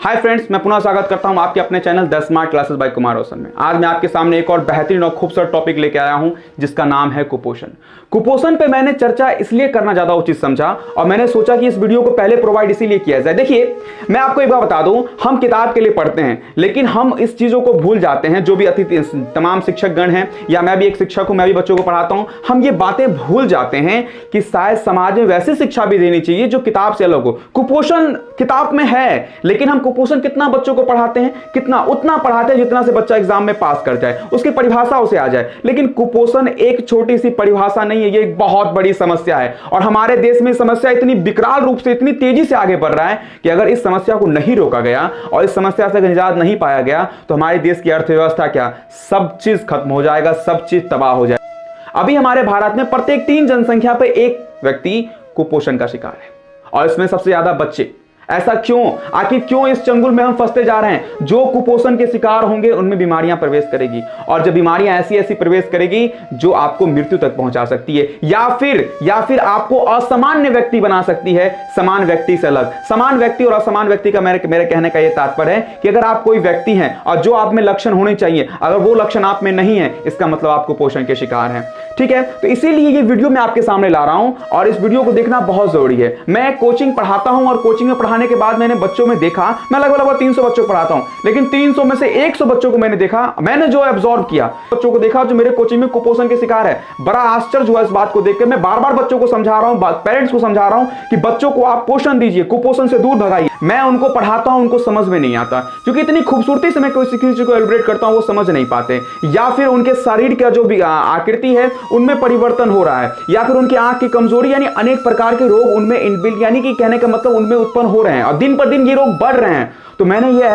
Hi friends, मैं पुनः स्वागत करता हूं आपके अपने channel the smart classes by Kumar Roshan में। आज मैं आपके सामने एक और बेहतरीन और खूबसूरत टॉपिक लेके आया हूं जिसका नाम है कुपोषण। कुपोषण पे मैंने चर्चा इसलिए करना ज्यादा उचित समझा और मैंने सोचा कि इस वीडियो को पहले प्रोवाइड इसीलिए किया जाए। देखिए, मैं आपको एक बार बता दूं, हम किताब के लिए पढ़ते हैं लेकिन हम इस चीजों को भूल जाते हैं। जो भी अतिथि तमाम शिक्षक गण हैं या मैं भी एक शिक्षक हूं, मैं भी बच्चों को पढ़ाता हूं, हम ये बातें भूल जाते हैं कि शायद समाज में वैसी शिक्षा भी देनी चाहिए जो किताब से अलग हो। कुपोषण किताब में है लेकिन हम कुपोषण कितना बच्चों को पढ़ाते हैं? कितना? उतना पढ़ाते हैं जितना से बच्चा एग्जाम में पास कर जाए, उसकी परिभाषा उसे आ जाए। लेकिन कुपोषण एक छोटी सी परिभाषा नहीं है, ये एक बहुत बड़ी समस्या है और हमारे देश में समस्या इतनी विकराल रूप से, इतनी तेजी से आगे बढ़ रहा है कि अगर इस समस्या को नहीं रोका गया और इस समस्या से निजात नहीं पाया गया तो हमारे देश की अर्थव्यवस्था क्या, सब चीज खत्म हो जाएगा, सब चीज तबाह हो जाएगा। अभी हमारे भारत में प्रत्येक 3 जनसंख्या पर एक व्यक्ति कुपोषण का शिकार है और इसमें सबसे ज्यादा बच्चे। ऐसा क्यों? आखिर क्यों इस चंगुल में हम फंसते जा रहे हैं? जो कुपोषण के शिकार होंगे उनमें बीमारियां प्रवेश करेगी और जब बीमारियां ऐसी ऐसी प्रवेश करेगी जो आपको मृत्यु तक पहुंचा सकती है या फिर आपको असामान्य व्यक्ति बना सकती है, समान व्यक्ति से अलग। समान व्यक्ति और असामान्य व्यक्ति का मेरे कहने का यह तात्पर्य है कि अगर आप कोई व्यक्ति हैं और जो आप में लक्षण होने चाहिए, अगर वो लक्षण आप में नहीं है, इसका मतलब आप कुपोषण के शिकार हैं। ठीक है, तो इसीलिए ये वीडियो मैं आपके सामने ला रहा हूं और इस वीडियो को देखना बहुत जरूरी है। मैं कोचिंग पढ़ाता हूं और कोचिंग में पढ़ाने के बाद मैंने बच्चों में देखा, मैं लगभग 300 बच्चों को पढ़ाता हूं, लेकिन 300 में से 100 बच्चों को मैंने देखा, मैंने जो एब्जॉर्व किया, बच्चों को देखा जो मेरे कोचिंग में कुपोषण के शिकार है। बड़ा आश्चर्य हुआ इस बात को देखकर। मैं बार बार बच्चों को समझा रहा हूं, पेरेंट्स को समझा रहा हूं कि बच्चों को आप पोषण दीजिए, कुपोषण से दूर भगाइए। मैं उनको पढ़ाता हूं, उनको समझ में नहीं आता क्योंकि इतनी खूबसूरती से मैं किसी चीज को एलिब्रेट करता हूं, वो समझ नहीं पाते, या फिर उनके शरीर का जो भी आकृति है उनमें परिवर्तन हो रहा है, या फिर उनकी आंख की कमजोरी यानी अनेक प्रकार के रोग उनमें इनबिल्ट, यानी कि कहने का मतलब उनमें उत्पन्न हो रहे हैं और दिन पर दिन ये रोग बढ़ रहे हैं। तो मैंने ये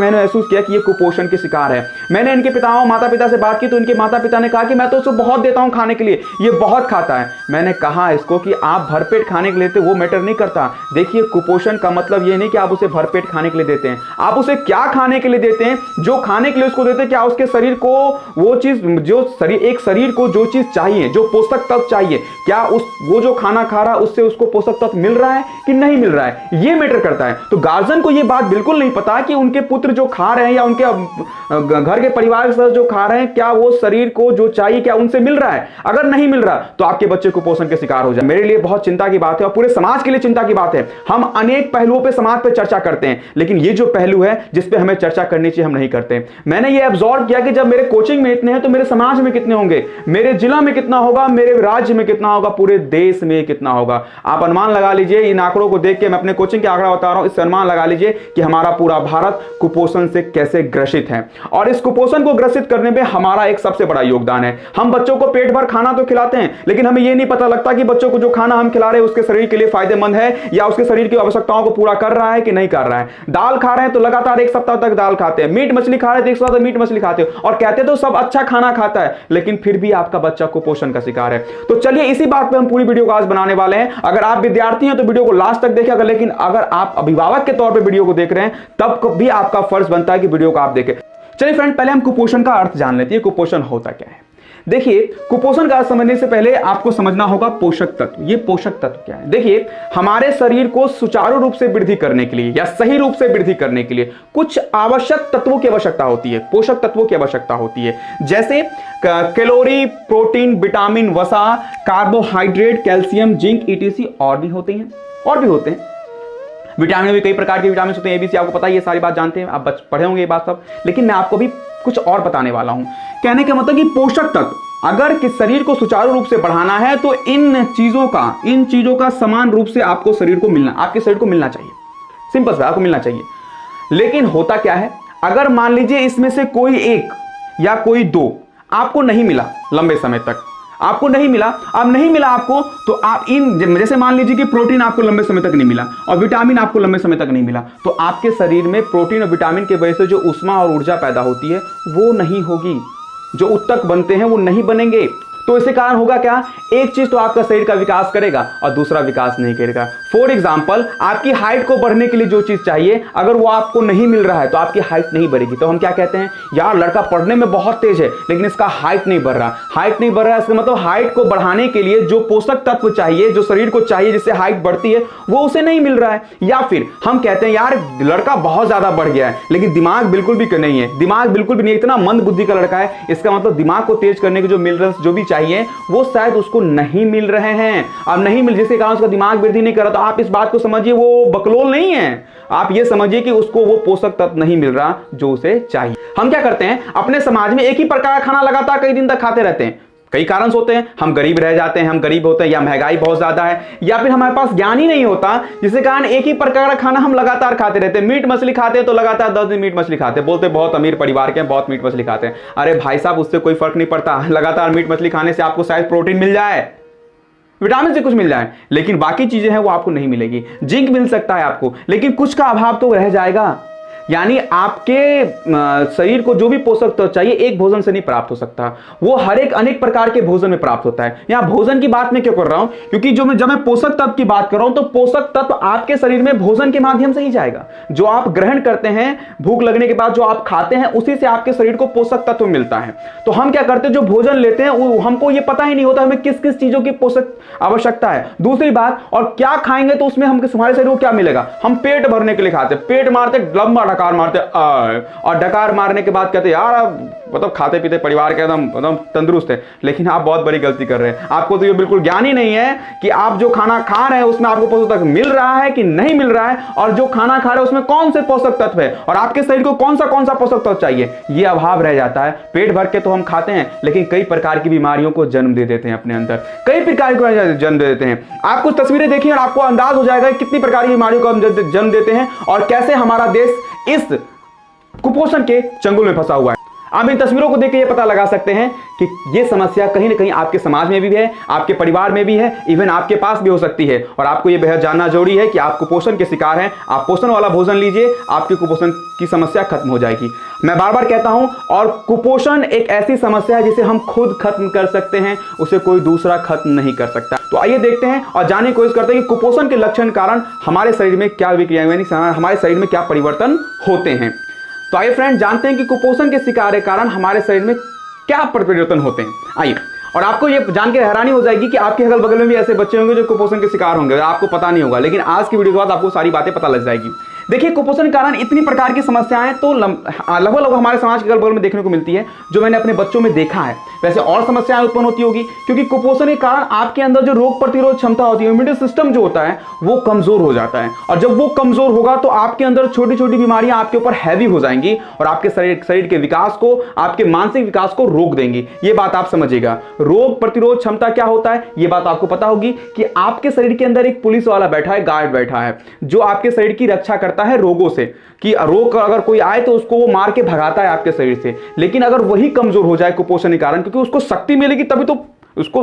महसूस किया कि ये कुपोषण के शिकार है। मैंने इनके माता पिता से बात की तो इनके माता पिता ने कहा कि मैं तो उसको बहुत देता हूं खाने के लिए, ये बहुत खाता है। मैंने कहा इसको कि आप भरपेट खाने के लिए देते, वो मैटर नहीं करता। देखिए, कुपोषण का मतलब ये नहीं कि आप उसे भरपेट खाने के लिए देते हैं, आप उसे क्या खाने के लिए देते हैं, जो खाने के लिए उसको देते हैं, क्या उसके शरीर को वो चीज, एक शरीर को जो चीज चाहिए, जो पोषक तत्व चाहिए, क्या वो जो खाना खा रहा है उससे उसको पोषक तत्व मिल रहा है कि नहीं मिल रहा है, ये मैटर करता है। तो गार्जियन को ये बात बिल्कुल नहीं पता कि उनके पुत्र जो खा रहे हैं या उनके घर के परिवार के सदस्य जो खा रहे हैं, क्या वो शरीर को जो चाहिए क्या उनसे मिल रहा है। अगर नहीं मिल रहा तो आपके बच्चे कुपोषण के शिकार हो जाए। मेरे लिए बहुत चिंता की बात है और पूरे समाज के लिए चिंता की बात है। हम अनेक पहलुओं पे समाज पे चर्चा करते हैं लेकिन ये जो पहलू है जिस पे हमें चर्चा करनी चाहिए हम नहीं करते। मैंने ये ऑब्जर्व किया कि जब मेरे कोचिंग में इतने हैं तो मेरे समाज में कितने होंगे, मेरे जिला में कितना होगा, मेरे राज्य में कितना होगा, पूरे देश में कितना होगा। आप अनुमान लगा लीजिए, इन आंकड़ों को देख के, मैं अपने कोचिंग के आंकड़ा बता रहा हूं, इससे अनुमान लगा लीजिए कि हमारा पूरा भारत कुपोषण से कैसे ग्रसित है और इस कुपोषण को ग्रसित करने में हमारा एक सबसे बड़ा योगदान है। हम बच्चों को पेट भर खाना तो खिलाते हैं लेकिन हमें यह नहीं पता लगता कि बच्चों को जो खाना हम खिला रहे हैं उसके शरीर के लिए फायदेमंद है या उसके शरीर की आवश्यकताओं को पूरा कर रहा है कि नहीं कर रहा है। दाल खा रहे हैं तो लगातार 1 सप्ताह तक दाल खाते हैं, मीट मछली खा रहे हैं तो 1 सप्ताह तक मीट मछली खाते हो और कहते तो सब अच्छा खाना खाता है, लेकिन फिर भी आपका बच्चा कुपोषण का शिकार है। तो चलिए इसी बात पे हम पूरी वीडियो को आज बनाने वाले हैं। अगर आप विद्यार्थी हैं तो वीडियो को लास्ट तक देखिएगा, लेकिन अगर आप अभिभावक के तौर पर वीडियो को देख रहे हैं तब भी आपका फर्ज बनता है कि वीडियो को आप देखें। चलिए फ्रेंड, पहले हम कुपोषण का अर्थ जान लेते हैं। कुपोषण होता क्या है? देखिए, कुपोषण का अर्थ समझने से पहले आपको समझना होगा पोषक तत्व। ये पोषक तत्व क्या है? देखिए, हमारे शरीर को सुचारू रूप से वृद्धि करने के लिए या सही रूप से वृद्धि करने के लिए कुछ आवश्यक तत्वों की आवश्यकता होती है, पोषक तत्वों की आवश्यकता होती है, जैसे कैलोरी, प्रोटीन, विटामिन, वसा, कार्बोहाइड्रेट, कैल्शियम, जिंक, ईटीसी और भी होते हैं। विटामिन में भी कई प्रकार के विटामिन होते हैं, एबीसी आपको पता है, ये सारी बात जानते हैं, आप पढ़े होंगे ये बात सब, लेकिन मैं आपको भी कुछ और बताने वाला हूं। कहने का मतलब कि पोषक तत्व अगर किस शरीर को सुचारू रूप से बढ़ाना है तो इन चीजों का समान रूप से आपके शरीर को मिलना चाहिए। सिंपल सा, आपको मिलना चाहिए। लेकिन होता क्या है, अगर मान लीजिए इसमें से कोई एक या कोई 2 आपको नहीं मिला, लंबे समय तक आपको नहीं मिला, अब नहीं मिला आपको, तो आप जैसे मान लीजिए कि प्रोटीन आपको लंबे समय तक नहीं मिला और विटामिन आपको लंबे समय तक नहीं मिला, तो आपके शरीर में प्रोटीन और विटामिन की वजह से जो ऊष्मा और ऊर्जा पैदा होती है वो नहीं होगी, जो उत्तक बनते हैं वो नहीं बनेंगे। तो इसके कारण होगा क्या, एक चीज तो आपका शरीर का विकास करेगा और दूसरा विकास नहीं करेगा। फॉर एग्जाम्पल, आपकी हाइट को बढ़ने के लिए जो चीज चाहिए अगर वो आपको नहीं मिल रहा है तो आपकी हाइट नहीं बढ़ेगी। तो हम क्या कहते हैं, यार लड़का पढ़ने में बहुत तेज है लेकिन इसका हाइट नहीं बढ़ रहा। हाइट नहीं बढ़ रहा है इसका मतलब हाइट को बढ़ाने के लिए जो पोषक तत्व चाहिए, जो शरीर को चाहिए जिससे हाइट बढ़ती है, वो उसे नहीं मिल रहा है। या फिर हम कहते हैं यार लड़का बहुत ज्यादा बढ़ गया है लेकिन दिमाग बिल्कुल भी नहीं है, दिमाग बिल्कुल भी नहीं, इतना मंद बुद्धि का लड़का है, इसका मतलब दिमाग को तेज करने के जो मिनरल्स जो भी चाहिए वो शायद उसको नहीं मिल रहे हैं। अब नहीं मिल, जिसके कारण उसका दिमाग वृद्धि नहीं कर रहा। तो आप इस बात को समझिए वो बकलोल नहीं है, आप ये समझिए कि उसको वो पोषक तत्व नहीं मिल रहा जो उसे चाहिए। हम क्या करते हैं, अपने समाज में एक ही प्रकार का खाना लगातार कई दिन तक खाते रहते हैं। कई कारण होते हैं, हम गरीब रह जाते हैं, हम गरीब होते हैं, या महंगाई बहुत ज्यादा है, या फिर हमारे पास ज्ञान ही नहीं होता, जिसके कारण एक ही प्रकार का खाना हम लगातार खाते रहते हैं। मीट मछली खाते हैं तो लगातार 10 दिन मीट मछली खाते हैं, बोलते बहुत अमीर परिवार के हैं, बहुत मीट मछली खाते हैं। अरे भाई साहब, उससे कोई फर्क नहीं पड़ता। लगातार मीट मछली खाने से आपको शायद प्रोटीन मिल जाए, विटामिन से कुछ मिल जाए, लेकिन बाकी चीजें हैं वो आपको नहीं मिलेगी। जिंक मिल सकता है आपको, लेकिन कुछ का अभाव तो रह जाएगा। यानी आपके शरीर को जो भी पोषक तत्व चाहिए एक भोजन से नहीं प्राप्त हो सकता, वो हर एक अनेक प्रकार के भोजन में प्राप्त होता है। यहां भोजन की बात मैं क्यों कर रहा हूं, क्योंकि जब मैं पोषक तत्व की बात कर रहा हूं तो पोषक तत्व आपके शरीर में भोजन के माध्यम से ही जाएगा। जो आप ग्रहण करते हैं, भूख लगने के बाद जो आप खाते हैं, उसी से आपके शरीर को पोषक तत्व मिलता है। तो हम क्या करते हैं, जो भोजन लेते हैं हमको ये पता ही नहीं होता हमें किस किस चीजों की पोषक आवश्यकता है। दूसरी बात, और क्या खाएंगे तो उसमें हमारे शरीर को क्या मिलेगा, हम पेट भरने के लिए खाते, पेट मारते, लंबा डकार मारते, और डकार मारने के बाद कहते यार आप मतलब खाते पीते परिवार के एकदम तंदुरुस्त है। लेकिन आप बहुत बड़ी गलती कर रहे हैं, आपको तो ये बिल्कुल ज्ञान ही नहीं है कि आप जो खाना खा रहे हैं उसमें आपको पोषक तत्व मिल रहा है कि नहीं मिल रहा है, और जो खाना खा रहे हैं उसमें कौन से पोषक तत्व है, और आपके शरीर को कौन सा पोषक तत्व चाहिए, ये अभाव रह जाता है। पेट भर के तो हम खाते हैं लेकिन कई प्रकार की बीमारियों को जन्म दे देते हैं अपने अंदर, कई प्रकार को जन्म दे देते हैं। आप कुछ तस्वीरें देखिए और आपको अंदाज हो जाएगा कितनी प्रकार की बीमारियों को हम जन्म देते हैं और कैसे हमारा देश इस कुपोषण के चंगुल में फंसा हुआ है। आप इन तस्वीरों को देख के ये पता लगा सकते हैं कि ये समस्या कहीं ना कहीं आपके समाज में भी है, आपके परिवार में भी है, इवन आपके पास भी हो सकती है। और आपको ये बेहद जानना जरूरी है कि आप कुपोषण के शिकार हैं, आप पोषण वाला भोजन लीजिए, आपकी कुपोषण की समस्या खत्म हो जाएगी। मैं बार बार कहता हूं, और कुपोषण एक ऐसी समस्या है जिसे हम खुद खत्म कर सकते हैं, उसे कोई दूसरा खत्म नहीं कर सकता। तो आइए देखते हैं और जानने की कोशिश करते हैं कि कुपोषण के लक्षण कारण हमारे शरीर में क्या विक्रियाएं, हमारे शरीर में क्या परिवर्तन होते हैं। तो आइए फ्रेंड जानते हैं कि कुपोषण के शिकार के कारण हमारे शरीर में क्या परिवर्तन होते हैं। आइए, और आपको ये जान के हैरानी हो जाएगी कि आपके अगल बगल में भी ऐसे बच्चे होंगे जो कुपोषण के शिकार होंगे, आपको पता नहीं होगा, लेकिन आज की वीडियो के बाद आपको सारी बातें पता लग जाएगी। देखिए, कुपोषण के कारण इतनी प्रकार की समस्याएं तो लगभग हमारे समाज के अगल बगल में देखने को मिलती है, जो मैंने अपने बच्चों में देखा है। वैसे और समस्याएं उत्पन्न होती होगी, क्योंकि कुपोषण के कारण आपके अंदर जो रोग प्रतिरोध क्षमता होती है, इम्यूनिटी सिस्टम जो होता है वो कमजोर हो जाता है, और जब वो कमजोर होगा तो आपके अंदर छोटी छोटी बीमारियां आपके ऊपर हैवी हो जाएंगी और आपके शरीर के विकास को, आपके मानसिक विकास को रोक देंगी। ये बात आप समझिएगा। रोग प्रतिरोध क्षमता क्या होता है ये बात आपको पता होगी कि आपके शरीर के अंदर एक पुलिस वाला बैठा है, गार्ड बैठा है, जो आपके शरीर की रक्षा करता है रोगों से, कि रोग अगर कोई आए तो उसको वो मार के भगाता है आपके शरीर से। लेकिन अगर वही कमजोर हो जाए कुपोषण के कारण, क्योंकि उसको शक्ति मिलेगी तभी तो उसको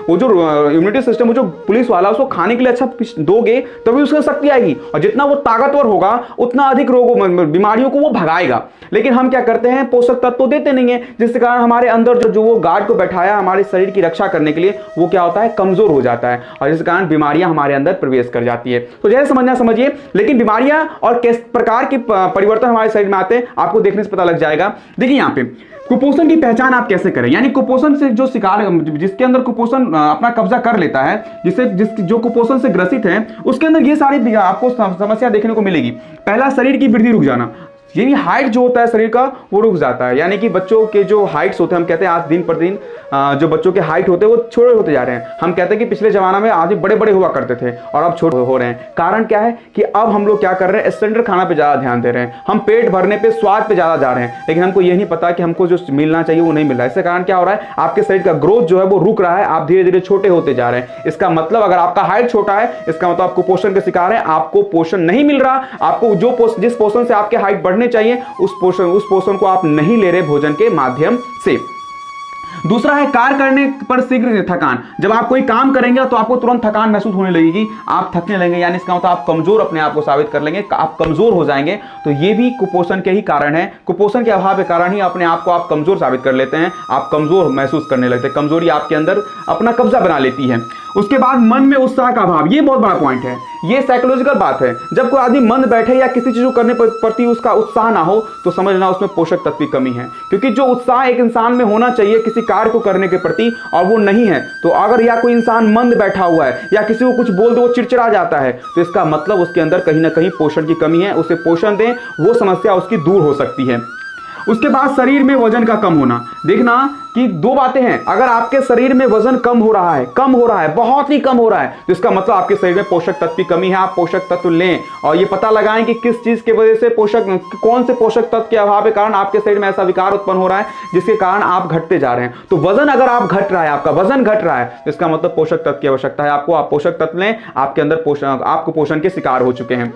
वो जो इम्यूनिटी सिस्टम, वो जो पुलिस वाला, उसको खाने के लिए अच्छा दोगे तभी उसको शक्ति आएगी, और जितना वो ताकतवर होगा उतना अधिक रोगों बीमारियों को वो भगाएगा। लेकिन हम क्या करते हैं, पोषक तत्व तो देते नहीं है, जिसके कारण हमारे अंदर जो वो गार्ड को बैठाया हमारे शरीर की रक्षा करने के लिए, वो क्या होता है, कमजोर हो जाता है, और जिस कारण बीमारियां हमारे अंदर प्रवेश कर जाती है। तो जैसे समझना समझिए, लेकिन बीमारियां और किस प्रकार के परिवर्तन हमारे शरीर में आते हैं आपको देखने से पता लग जाएगा। देखिए यहाँ पे कुपोषण की पहचान आप कैसे करें, यानी कुपोषण से जो शिकार, जिसके अंदर कुपोषण अपना कब्जा कर लेता है, जो कुपोषण से ग्रसित है, उसके अंदर ये सारी आपको समस्या देखने को मिलेगी। पहला, शरीर की वृद्धि रुक जाना, यानी हाइट जो होता है शरीर का वो रुक जाता है। यानी कि बच्चों के जो हाइट्स होते हैं, हम कहते हैं आज दिन पर दिन जो बच्चों के हाइट होते हैं वो छोटे होते जा रहे हैं। हम कहते हैं कि पिछले जमाना में आदमी बड़े बड़े हुआ करते थे और अब छोटे हो रहे हैं। कारण क्या है कि अब हम लोग क्या कर रहे हैं, स्टैंडर्ड खाना पे ज्यादा ध्यान दे रहे हैं, हम पेट भरने पे, स्वाद पे ज्यादा जा रहे हैं, लेकिन हमको ये नहीं पता कि हमको जो मिलना चाहिए वो नहीं मिल रहा है। इसके कारण क्या हो रहा है, आपके शरीर का ग्रोथ जो है वो रुक रहा है, आप धीरे धीरे छोटे होते जा रहे हैं। इसका मतलब अगर आपका हाइट छोटा है, इसका मतलब आप कुपोषण के शिकार है, आपको पोषण नहीं मिल रहा, आपको जिस पोषण से आपके हाइट बढ़ने चाहिए उस पोषण को आप नहीं ले रहे भोजन के माध्यम से। दूसरा है कार्य करने पर शीघ्र थकान। जब आप कोई काम करेंगे तो आपको तुरंत थकान महसूस होने लगेगी, आप थकने लगेंगे, यानी इसका मतलब आप कमजोर अपने आप को साबित कर लेंगे, आप कमजोर हो जाएंगे। तो ये भी कुपोषण के ही कारण है। कुपोषण के अभाव के कारण ही अपने आप को आप कमजोर साबित कर लेते हैं, आप कमजोर महसूस करने लगते हैं, कमजोरी आपके अंदर अपना कब्जा बना लेती है। उसके बाद मन में उत्साह का अभाव, ये बहुत बड़ा पॉइंट है, ये साइकोलॉजिकल बात है। जब कोई आदमी मंद बैठे या किसी चीज को करने प्रति उसका उत्साह ना हो तो समझना उसमें पोषक तत्व की कमी है। क्योंकि जो उत्साह एक इंसान में होना चाहिए किसी कार्य को करने के प्रति और वो नहीं है, तो अगर या कोई इंसान मंद बैठा हुआ है या किसी को कुछ बोल दो वो चिड़चिड़ा जाता है, तो इसका मतलब उसके अंदर कहीं ना कहीं पोषण की कमी है। उसे पोषण दें, वो समस्या उसकी दूर हो सकती है। उसके बाद शरीर में वजन का कम होना। देखना कि दो बातें हैं, अगर आपके शरीर में वजन कम हो रहा है, बहुत ही कम हो रहा है, तो इसका मतलब आपके शरीर में पोषक तत्व की कमी है। आप पोषक तत्व लें और ये पता लगाएं कि किस चीज की वजह से कौन से पोषक तत्व के अभाव के कारण आपके शरीर में ऐसा विकार उत्पन्न हो रहा है जिसके कारण आप घटते जा रहे हैं। तो वजन अगर आप घट रहा है, आपका वजन घट रहा है, तो इसका मतलब पोषक तत्व की आवश्यकता है आपको। आप पोषक तत्व लें, आपके अंदर आप कुपोषण के शिकार हो चुके हैं।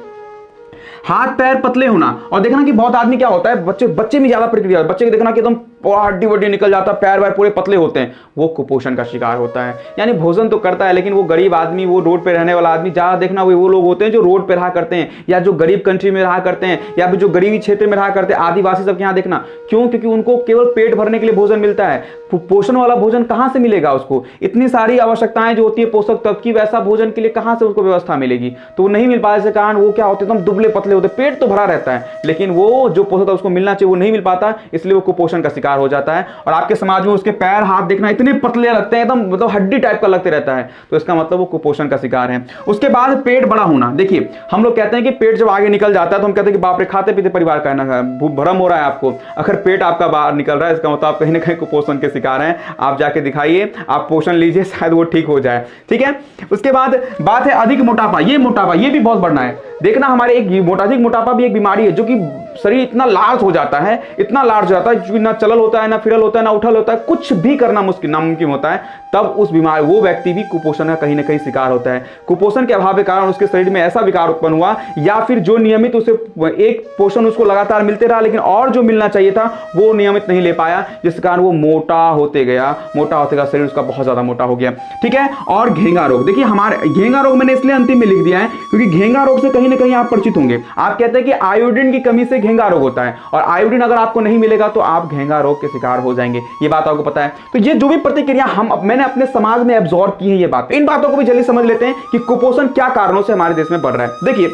हाथ पैर पतले होना, और देखना कि बहुत आदमी क्या होता है, बच्चे में ज्यादा प्रक्रिया, बच्चे को देखना कि एकदम पूरा हड्डी वड्डी निकल जाता है, पैर वैर पूरे पतले होते हैं, वो कुपोषण का शिकार होता है। यानी भोजन तो करता है लेकिन वो गरीब आदमी, वो रोड पे रहने वाला आदमी, ज्यादा देखना वो लोग होते हैं जो रोड पे रहा करते हैं या जो गरीब कंट्री में रहा करते हैं या फिर जो गरीबी क्षेत्र में रहा करते हैं, आदिवासी सबके यहाँ देखना। क्यों? क्योंकि उनको केवल पेट भरने के लिए भोजन मिलता है। पोषण वाला भोजन कहाँ से मिलेगा उसको? इतनी सारी आवश्यकताएं जो होती है पोषक तत्व की, वैसा भोजन के लिए कहाँ से उसको व्यवस्था मिलेगी? तो वो नहीं मिल पाने के कारण वो क्या होते हैं, एकदम दुबले पतले होते, पेट तो भरा रहता है लेकिन वो जो पोषक तत्व उसको मिलना चाहिए वो नहीं मिल पाता, इसलिए वो कुपोषण का शिकार हो जाता है। और आपके समाज में उसके पैर हाथ देखना इतने पतले लगते हैं, एकदम मतलब हड्डी टाइप का लगते रहता है, तो इसका मतलब वो कुपोषण का शिकार है। उसके बाद पेट बड़ा होना। देखिए हम लोग कहते हैं कि पेट जब आगे निकल जाता है तो हम कहते हैं कि बाप रे, खाते पीते परिवार का है, भ्रम हो रहा है आपको। अगर पेट आपका बाहर निकल रहा है इसका मतलब आप कहीं ना कहीं कुपोषण के शिकार हैं। आप जाके दिखाइए, आप पोषण लीजिए, शायद वो ठीक हो जाए। ठीक है। उसके बाद बात है अधिक मोटापा। ये भी बहुत बढ़ना है। देखना हमारे अधिक मोटापा भी एक बीमारी है, जो कि शरीर इतना लार्ज हो जाता है, इतना लार्ज हो जाता है, ना चलल होता है, ना फिरल होता है, ना उठल होता है, कुछ भी करना नामुमकिन होता है, तब उस बीमार वो व्यक्ति भी कुपोषण का कहीं ना कहीं शिकार होता है। कुपोषण के अभाव के कारण उसके शरीर में ऐसा विकार उत्पन्न हुआ, या फिर जो नियमित उसे एक पोषण उसको लगातार मिलते रहा लेकिन और जो मिलना चाहिए था वो नियमित नहीं ले पाया, जिस कारण वो मोटा होते गया, शरीर उसका बहुत ज्यादा मोटा हो गया। ठीक है। और घेंगा रोग। देखिए हमारे घेंगा रोग मैंने इसलिए अंतिम में लिख दिया है क्योंकि घेंगा रोग से कहीं ना कहीं आप परिचित होंगे। आप कहते हैं कि आयोडीन की कमी से घेंगा रोग होता है, और आयोडीन अगर आपको नहीं मिलेगा तो आप घेंगा रोग के शिकार हो जाएंगे। ये बात आपको पता है। तो ये जो भी प्रतिक्रिया मैंने अपने समाज में एब्जॉर्ब की है, ये बात, इन बातों को भी जल्दी समझ लेते हैं कि कुपोषण क्या कारणों से हमारे देश में बढ़ रहा है। देखिए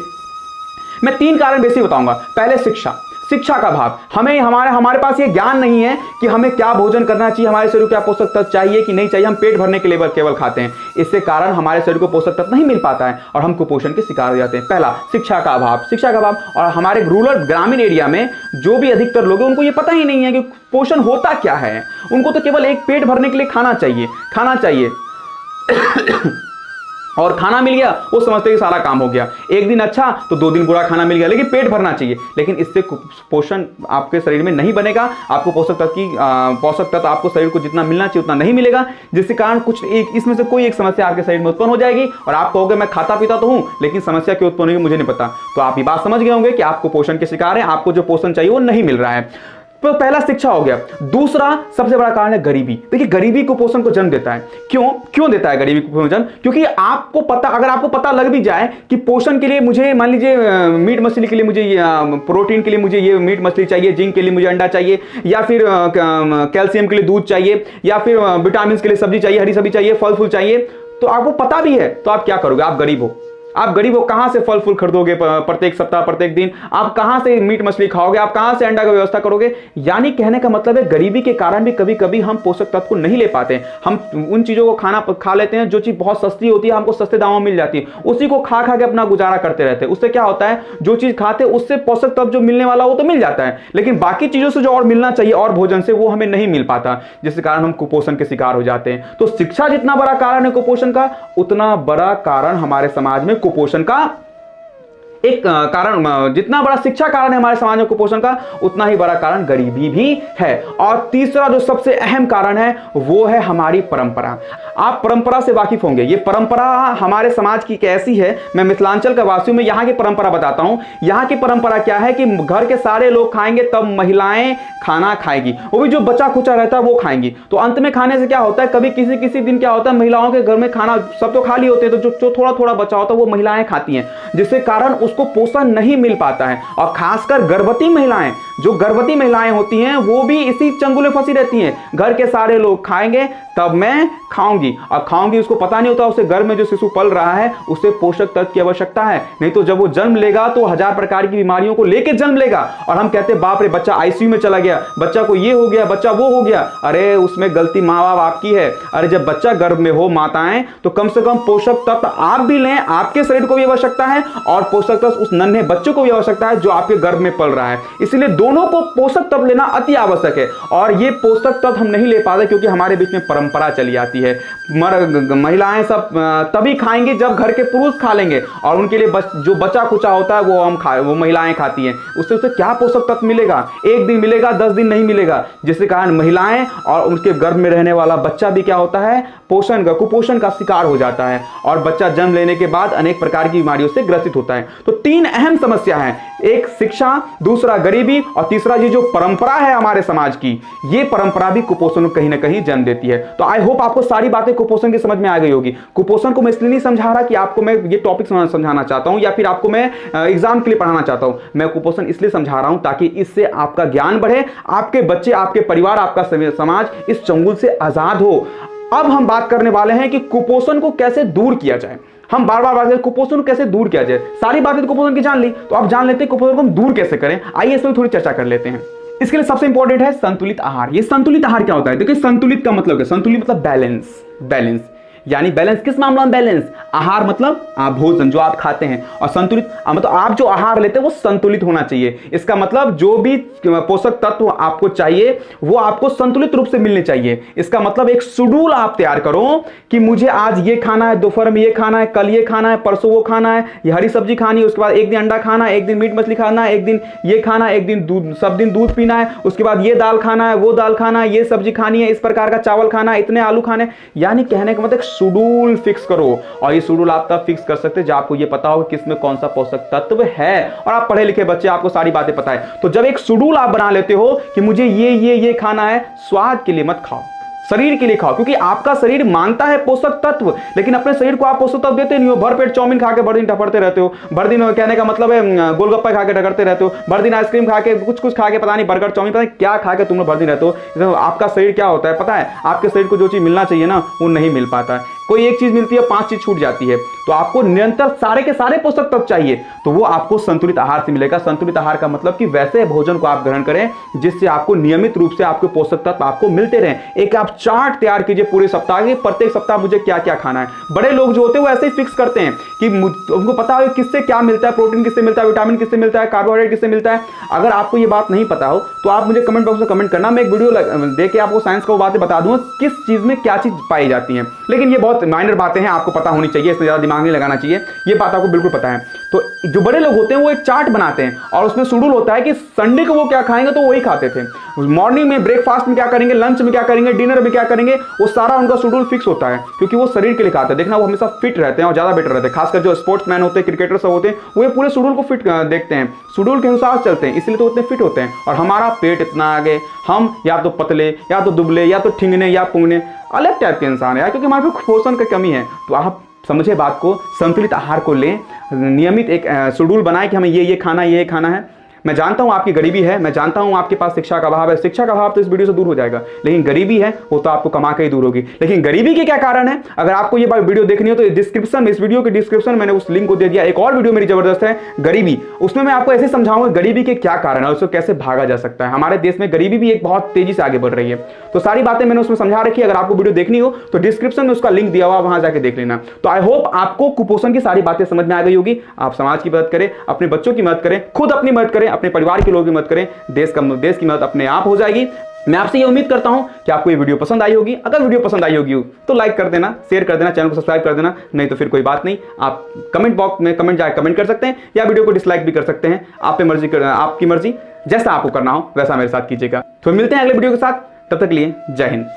मैं 3 कारण बेसिक बताऊंगा। पहले शिक्षा का अभाव। हमारे पास ये ज्ञान नहीं है कि हमें क्या भोजन करना चाहिए, हमारे शरीर को क्या पोषक तत्व चाहिए कि नहीं चाहिए। हम पेट भरने के लिए केवल खाते हैं, इससे कारण हमारे शरीर को पोषक तत्व नहीं मिल पाता है और हम कुपोषण के शिकार हो जाते हैं। पहला शिक्षा का अभाव। और हमारे रूरल ग्रामीण एरिया में जो भी अधिकतर लोग हैं उनको ये पता ही नहीं है कि पोषण होता क्या है। उनको तो केवल एक पेट भरने के लिए खाना चाहिए और खाना मिल गया वो समझते कि सारा काम हो गया। एक दिन अच्छा तो 2 दिन बुरा खाना मिल गया, लेकिन पेट भरना चाहिए। लेकिन इससे पोषण आपके शरीर में नहीं बनेगा, आपको पोषक तत्व आपको शरीर को जितना मिलना चाहिए उतना नहीं मिलेगा, जिसके कारण इसमें से कोई एक समस्या आपके शरीर में उत्पन्न हो जाएगी और आप कहोगे मैं खाता पीता तो हूं लेकिन समस्या क्यों उत्पन्न होगी मुझे नहीं पता। तो आप ये बात समझ गए होंगे कि आपको पोषण के शिकार है, आपको जो पोषण चाहिए वो नहीं मिल रहा है। तो पहला शिक्षा हो गया। दूसरा सबसे बड़ा कारण है गरीबी। देखिए गरीबी कुपोषण को जन्म देता है। क्यों देता है गरीबी कुपोषण जन्म? क्योंकि अगर आपको पता लग भी जाए कि पोषण के लिए मुझे, मान लीजिए मीट मछली के लिए मुझे, प्रोटीन के लिए मुझे ये मीट मछली चाहिए, जिंक के लिए मुझे अंडा चाहिए, या फिर कैल्शियम के लिए दूध चाहिए, या फिर विटामिन के लिए सब्जी चाहिए, हरी सब्जी चाहिए, फल फूल चाहिए, तो आपको पता भी है, तो आप क्या करोगे? आप गरीब हो। कहां से फल फूल खरीदोगे प्रत्येक सप्ताह, प्रत्येक दिन? आप कहां से मीट मछली खाओगे? आप कहां से अंडा की व्यवस्था करोगे? यानी कहने का मतलब है गरीबी के कारण भी कभी कभी हम पोषक तत्व को नहीं ले पाते। हम उन चीजों को खा लेते हैं जो चीज बहुत सस्ती होती है, हमको सस्ते दामों में मिल जाती है, उसी को खा के अपना गुजारा करते रहते हैं। उससे क्या होता है, जो चीज खाते हैं उससे पोषक तत्व जो मिलने वाला वो तो मिल जाता है, लेकिन बाकी चीजों से जो और मिलना चाहिए और भोजन से वो हमें नहीं मिल पाता, जिसके कारण हम कुपोषण के शिकार हो जाते हैं। तो शिक्षा जितना बड़ा कारण है कुपोषण का, उतना बड़ा कारण हमारे समाज में कुपोषण का एक कारण, जितना बड़ा शिक्षा कारण है हमारे समाज में कुपोषण का, उतना ही बड़ा कारण गरीबी भी है। और तीसरा जो सबसे अहम कारण है वो है हमारी परंपरा। आप परंपरा से वाकिफ होंगे। ये परंपरा हमारे समाज की कैसी है, मैं मिथिलांचल का वासी हूं, मैं यहां की परंपरा बताता हूं। यहां की परंपरा क्या है कि घर के सारे लोग खाएंगे तब महिलाएं खाना खाएगी, वो भी जो बचा खुचा रहता है वो खाएंगी। तो अंत में खाने से क्या होता है, कभी किसी किसी दिन क्या होता है, महिलाओं के घर में खाना सब तो खाली होते हैं, तो जो थोड़ा थोड़ा बचा होता है वो महिलाएं खाती हैं, जिसके कारण उसको पोषण नहीं मिल पाता है। और खासकर गर्भवती महिलाएं, जो गर्भवती महिलाएं होती हैं वो भी इसी चंगुल में फंसी रहती हैं। घर के सारे लोग खाएंगे तब मैं खाऊंगी, और खाऊंगी उसको पता नहीं होता उसे घर में जो शिशु पल रहा है उसे पोषक तत्व की आवश्यकता है। नहीं तो जब वो जन्म लेगा तो 1000 प्रकार की बीमारियों को लेकर जन्म लेगा, और हम कहते हैं बाप रे बच्चा आईसीयू में चला गया, बच्चा को ये हो गया, बच्चा वो हो गया। अरे उसमें गलती माँ बाप आपकी है। अरे जब बच्चा गर्भ में हो माताएं, तो कम से कम पोषक तत्व आप भी लें, आपके शरीर को भी आवश्यकता है, और पोषक तत्व उस नन्हे बच्चे को भी आवश्यकता है जो आपके गर्भ में पल रहा है। इसलिए दोनों को पोषक तत्व लेना अति आवश्यक है। और ये पोषक तत्व हम नहीं ले पाते क्योंकि हमारे बीच में परंपरा चली आती है। महिलाएं सब तभी खाएंगी जब घर के पुरुष खा लेंगे, और उनके लिए जो बचा कुचा होता है वो महिलाएं खाती हैं। उससे उसे क्या पोषक तत्व मिलेगा, एक दिन मिलेगा, 10 दिन नहीं मिलेगा, जिसके कारण महिलाएं और उनके गर्भ में रहने वाला बच्चा भी क्या होता है, कुपोषण का शिकार हो जाता है, और बच्चा जन्म लेने के बाद अनेक प्रकार की बीमारियों से ग्रसित होता है। तो 3 अहम समस्या है, एक शिक्षा, दूसरा गरीबी, और तीसरा ये जो परंपरा है हमारे समाज की, ये परंपरा भी कुपोषण को कहीं ना कहीं जन्म देती है। तो आई होप आपको सारी बातें कुपोषण की समझ में आ गई होगी। कुपोषण को मैं इसलिए नहीं समझा रहा कि आपको मैं ये टॉपिक समझाना चाहता हूं या फिर आपको मैं एग्जाम के लिए पढ़ाना चाहता हूं। मैं कुपोषण इसलिए समझा रहा हूं ताकि इससे आपका ज्ञान बढ़े, आपके बच्चे, आपके परिवार, आपका समाज इस चंगुल से आजाद हो। अब हम बात करने वाले हैं कि कुपोषण को कैसे दूर किया जाए। हम बार बार बात करें कुपोषण को कैसे दूर किया जाए, सारी बातें तो कुपोषण की जान ली, तो आप जान लेते हैं कुपोषण को हम दूर कैसे करें। आइए इसमें थोड़ी चर्चा कर लेते हैं। इसके लिए सबसे इंपॉर्टेंट है संतुलित आहार। ये संतुलित आहार क्या होता है? देखिए संतुलित का मतलब क्या, संतुलित मतलब बैलेंस, यानी बैलेंस किस मामला में बैलेंस, आहार मतलब भोजन जो आप खाते हैं, और संतुलित मतलब आप जो आहार लेते हैं वो संतुलित होना चाहिए। इसका मतलब जो भी पोषक तत्व आपको चाहिए वो आपको संतुलित रूप से मिलने चाहिए। इसका मतलब एक शेड्यूल आप तैयार करो कि मुझे आज ये खाना है, दोपहर में ये खाना है, कल ये खाना है, परसों वो खाना है, ये हरी सब्जी खानी है, उसके बाद एक दिन अंडा खाना है, एक दिन मीट मछली खाना है, एक दिन ये खाना है, एक दिन दूध, सब दिन दूध पीना है, उसके बाद ये दाल खाना है, वो दाल खाना है, ये सब्जी खानी है, इस प्रकार का चावल खाना है, इतने आलू खाने। यानी कहने का मतलब शेड्यूल फिक्स करो, और ये शेड्यूल आप तब फिक्स कर सकते हैं जब आपको ये पता हो कि किसमें कौन सा पोषक तत्व है, और आप पढ़े लिखे बच्चे, आपको सारी बातें पता है। तो जब एक शेड्यूल आप बना लेते हो कि मुझे ये खाना है, स्वाद के लिए मत खाओ, शरीर के लिए खाओ, क्योंकि आपका शरीर मांगता है पोषक तत्व, लेकिन अपने शरीर को आप पोषक तत्व देते नहीं हो। भर पेट चाउमीन खा के भर दिन टपड़ते रहते हो, भर दिन कहने का मतलब है गोलगप्पा खा के डगरते रहते हो, भर दिन आइसक्रीम खा के कुछ खा के पता नहीं बर्गर चाउमीन पता नहीं क्या खा के तुम लोग भर दिन रहते हो। आपका शरीर क्या होता है पता है, आपके शरीर को जो चीज मिलना चाहिए ना वो नहीं मिल पाता है। कोई एक चीज मिलती है, 5 चीज छूट जाती है। तो आपको निरंतर सारे के सारे पोषक तत्व चाहिए, तो वो आपको संतुलित आहार से मिलेगा। संतुलित आहार का मतलब कि वैसे भोजन को आप ग्रहण करें जिससे आपको नियमित रूप से आपके पोषक तत्व आपको मिलते रहें। एक आप चार्ट तैयार कीजिए पूरे सप्ताह के, प्रत्येक सप्ताह मुझे क्या क्या खाना है। बड़े लोग जो होते हैं वो ऐसे ही फिक्स करते हैं कि उनको पता है किससे क्या मिलता है, प्रोटीन किससे मिलता है, विटामिन किससे मिलता है, कार्बोहाइड्रेट किससे मिलता है। अगर आपको ये बात नहीं पता हो तो आप मुझे कमेंट बॉक्स में कमेंट करना, मैं एक वीडियो दे के आपको साइंस को बातें बता दूंगा किस चीज में क्या चीज पाई जाती है। लेकिन ये बहुत माइनर बातें हैं, आपको पता होनी चाहिए, इसमें ज्यादा दिमाग नहीं लगाना चाहिए, ये बात आपको बिल्कुल पता है। तो जो बड़े लोग होते हैं वो एक चार्ट बनाते हैं, और उसमें शेड्यूल होता है कि संडे को वो क्या खाएंगे तो वही खाते थे। मॉर्निंग में ब्रेकफास्ट में क्या करेंगे, लंच में क्या करेंगे, डिनर में क्या करेंगे, वो सारा उनका शेड्यूल फिक्स होता है, क्योंकि वो शरीर के लिए खाते हैं। देखना वो हमेशा फिट रहते हैं और ज्यादा बेटर रहते हैं। खासकर जो स्पोर्ट्समैन होते हैं, क्रिकेटर सब होते हैं, वो ये पूरे शेड्यूल को फिट देखते हैं, शेड्यूल के अनुसार चलते हैं, इसलिए तो उतने फिट होते हैं। और हमारा पेट इतना आगे, हम या तो पतले या तो दुबले या तो ठिंगने या पुंगने अलग टाइप के इंसान है, क्योंकि हमारे पोषण की कमी है। तो आप समझे बात को, संतुलित आहार को लें, नियमित एक शेड्यूल बनाएं कि हमें ये खाना है, ये खाना है। मैं जानता हूं आपकी गरीबी है, मैं जानता हूं आपके पास शिक्षा का अभाव है, शिक्षा का अभाव तो इस वीडियो से दूर हो जाएगा, लेकिन गरीबी है वो तो आपको कमा के ही दूर होगी। लेकिन गरीबी के क्या कारण है, अगर आपको ये वीडियो देखनी हो तो डिस्क्रिप्शन में, इस वीडियो के डिस्क्रिप्शन में मैंने उस लिंक को दे दिया। एक और वीडियो मेरी जबरदस्त है गरीबी, उसमें मैं आपको ऐसे समझाऊंगा गरीबी के क्या कारण है, उसको कैसे भागा जा सकता है। हमारे देश में गरीबी भी एक बहुत तेजी से आगे बढ़ रही है, तो सारी बातें मैंने उसमें समझा रखी है। अगर आपको वीडियो देखनी हो तो डिस्क्रिप्शन में उसका लिंक दिया हुआ, वहां जाके देख लेना। तो आई होप आपको कुपोषण की सारी बातें समझ में आ गई होगी। आप समाज की मदद करें, अपने बच्चों की मदद करें, खुद अपनी मदद करें, अपने परिवार के लोगों की मदद करें, देश की मदद अपने आप हो जाएगी। मैं आपसे ये उम्मीद करता हूं कि आपको ये वीडियो पसंद आई होगी। अगर वीडियो पसंद आई होगी तो लाइक कर देना, शेयर कर देना, चैनल को सब्सक्राइब कर देना। नहीं तो फिर कोई बात नहीं, आप कमेंट बॉक्स में कमेंट कर सकते हैं या वीडियो को डिसलाइक भी कर सकते हैं। आप पे मर्जी कर, आपकी मर्जी, जैसा आपको करना हो वैसा मेरे साथ कीजिएगा। तो मिलते हैं अगले वीडियो के साथ, तब तक के लिए जय हिंद।